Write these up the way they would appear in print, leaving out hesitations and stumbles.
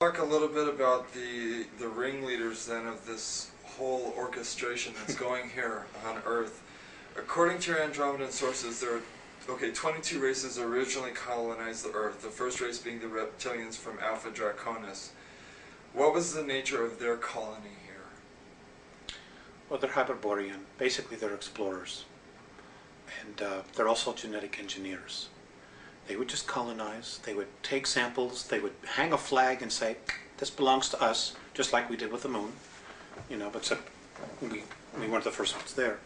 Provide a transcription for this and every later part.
Talk a little bit about the ringleaders then of this whole orchestration that's going here on Earth. According to your Andromedan sources, there are 22 races originally colonized the Earth, the first race being the reptilians from Alpha Draconis. What was the nature of their colony here? Well, they're Hyperborean. Basically, they're explorers. And they're also genetic engineers. They would just colonize, they would take samples, they would hang a flag and say, this belongs to us, just like we did with the moon, but except we weren't the first ones there.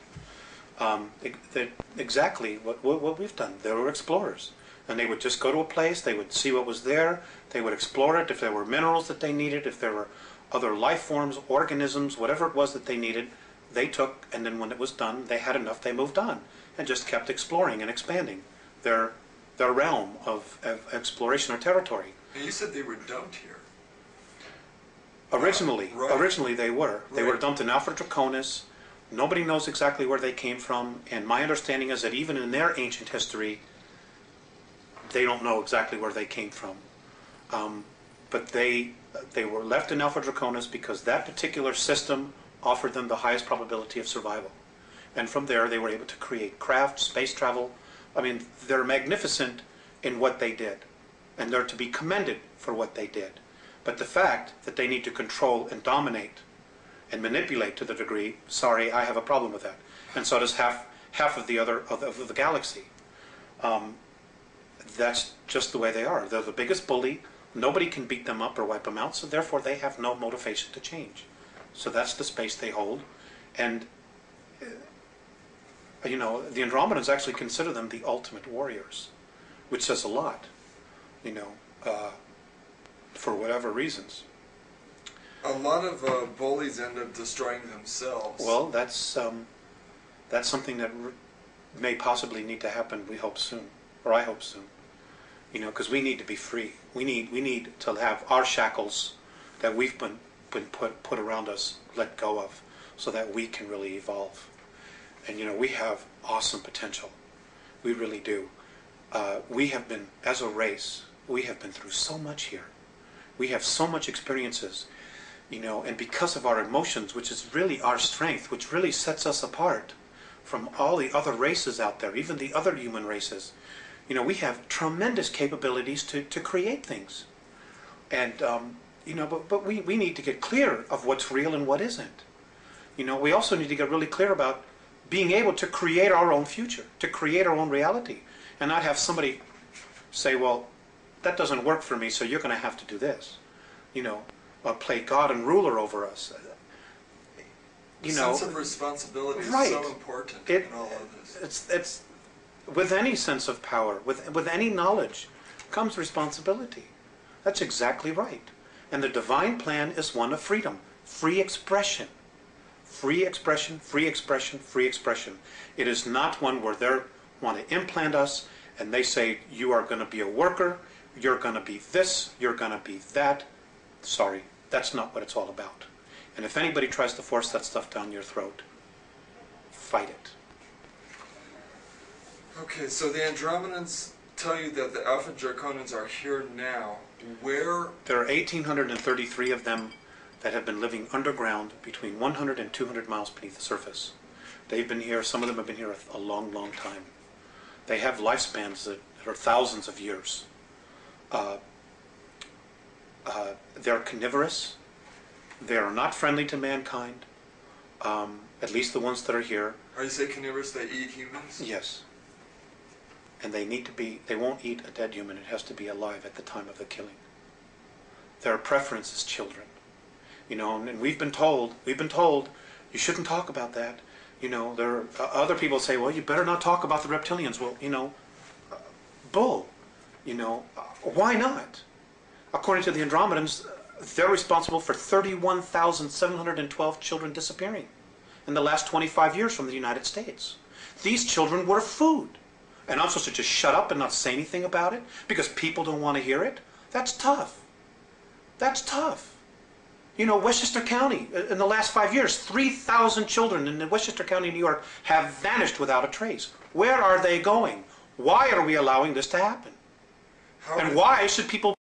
Exactly what we've done. They were explorers. And they would just go to a place, they would see what was there, they would explore it, if there were minerals that they needed, if there were other life forms, organisms, whatever it was that they needed, they took, and then when it was done, they had enough, they moved on, and just kept exploring and expanding their realm of exploration or territory. And you said they were dumped here. Originally, right. Originally they were. They right. were dumped in Alpha Draconis. Nobody knows exactly where they came from, and my understanding is that even in their ancient history, they don't know exactly where they came from. But they were left in Alpha Draconis because that particular system offered them the highest probability of survival. And from there, they were able to create craft, space travel. I mean, they're magnificent in what they did, and they're to be commended for what they did. But the fact that they need to control and dominate and manipulate to the degree, sorry, I have a problem with that. And so does half of the other of the galaxy. That's just the way they are. They're the biggest bully. Nobody can beat them up or wipe them out, so therefore they have no motivation to change. So that's the space they hold. And the Andromedans actually consider them the ultimate warriors, which says a lot, for whatever reasons. A lot of bullies end up destroying themselves. Well, that's something that may possibly need to happen, we hope soon, or I hope soon, because we need to be free. We need to have our shackles that we've been put around us let go of, so that we can really evolve. And we have awesome potential. We really do. We have been, as a race, we have been through so much here. We have so much experiences, and because of our emotions, which is really our strength, which really sets us apart from all the other races out there, even the other human races, we have tremendous capabilities to create things. And, but we need to get clear of what's real and what isn't. We also need to get really clear about being able to create our own future, to create our own reality, and not have somebody say, well, that doesn't work for me, so you're going to have to do this. Play God and ruler over us. Sense of responsibility is right. so important in all of this. It's with any sense of power, with any knowledge, comes responsibility. That's exactly right. And the divine plan is one of freedom, free expression. Free expression, free expression, free expression. It is not one where they want to implant us and they say, you are going to be a worker, you're going to be this, you're going to be that. Sorry, that's not what it's all about. And if anybody tries to force that stuff down your throat, fight it. Okay, so the Andromedans tell you that the Alpha Draconans are here now. Where? There are 1,833 of them that have been living underground between 100 and 200 miles beneath the surface. They've been here, some of them have been here a long, long time. They have lifespans that are thousands of years. They're carnivorous. They are not friendly to mankind, at least the ones that are here. Are you saying carnivorous, they eat humans? Yes. And they need to be, they won't eat a dead human, it has to be alive at the time of the killing. Their preference is children. And we've been told, you shouldn't talk about that. There are other people say, well, you better not talk about the reptilians. Well, bull. Why not? According to the Andromedans, they're responsible for 31,712 children disappearing in the last 25 years from the United States. These children were food. And I'm supposed to just shut up and not say anything about it because people don't want to hear it? That's tough. That's tough. Westchester County, in the last 5 years, 3,000 children in Westchester County, New York, have vanished without a trace. Where are they going? Why are we allowing this to happen? And why should people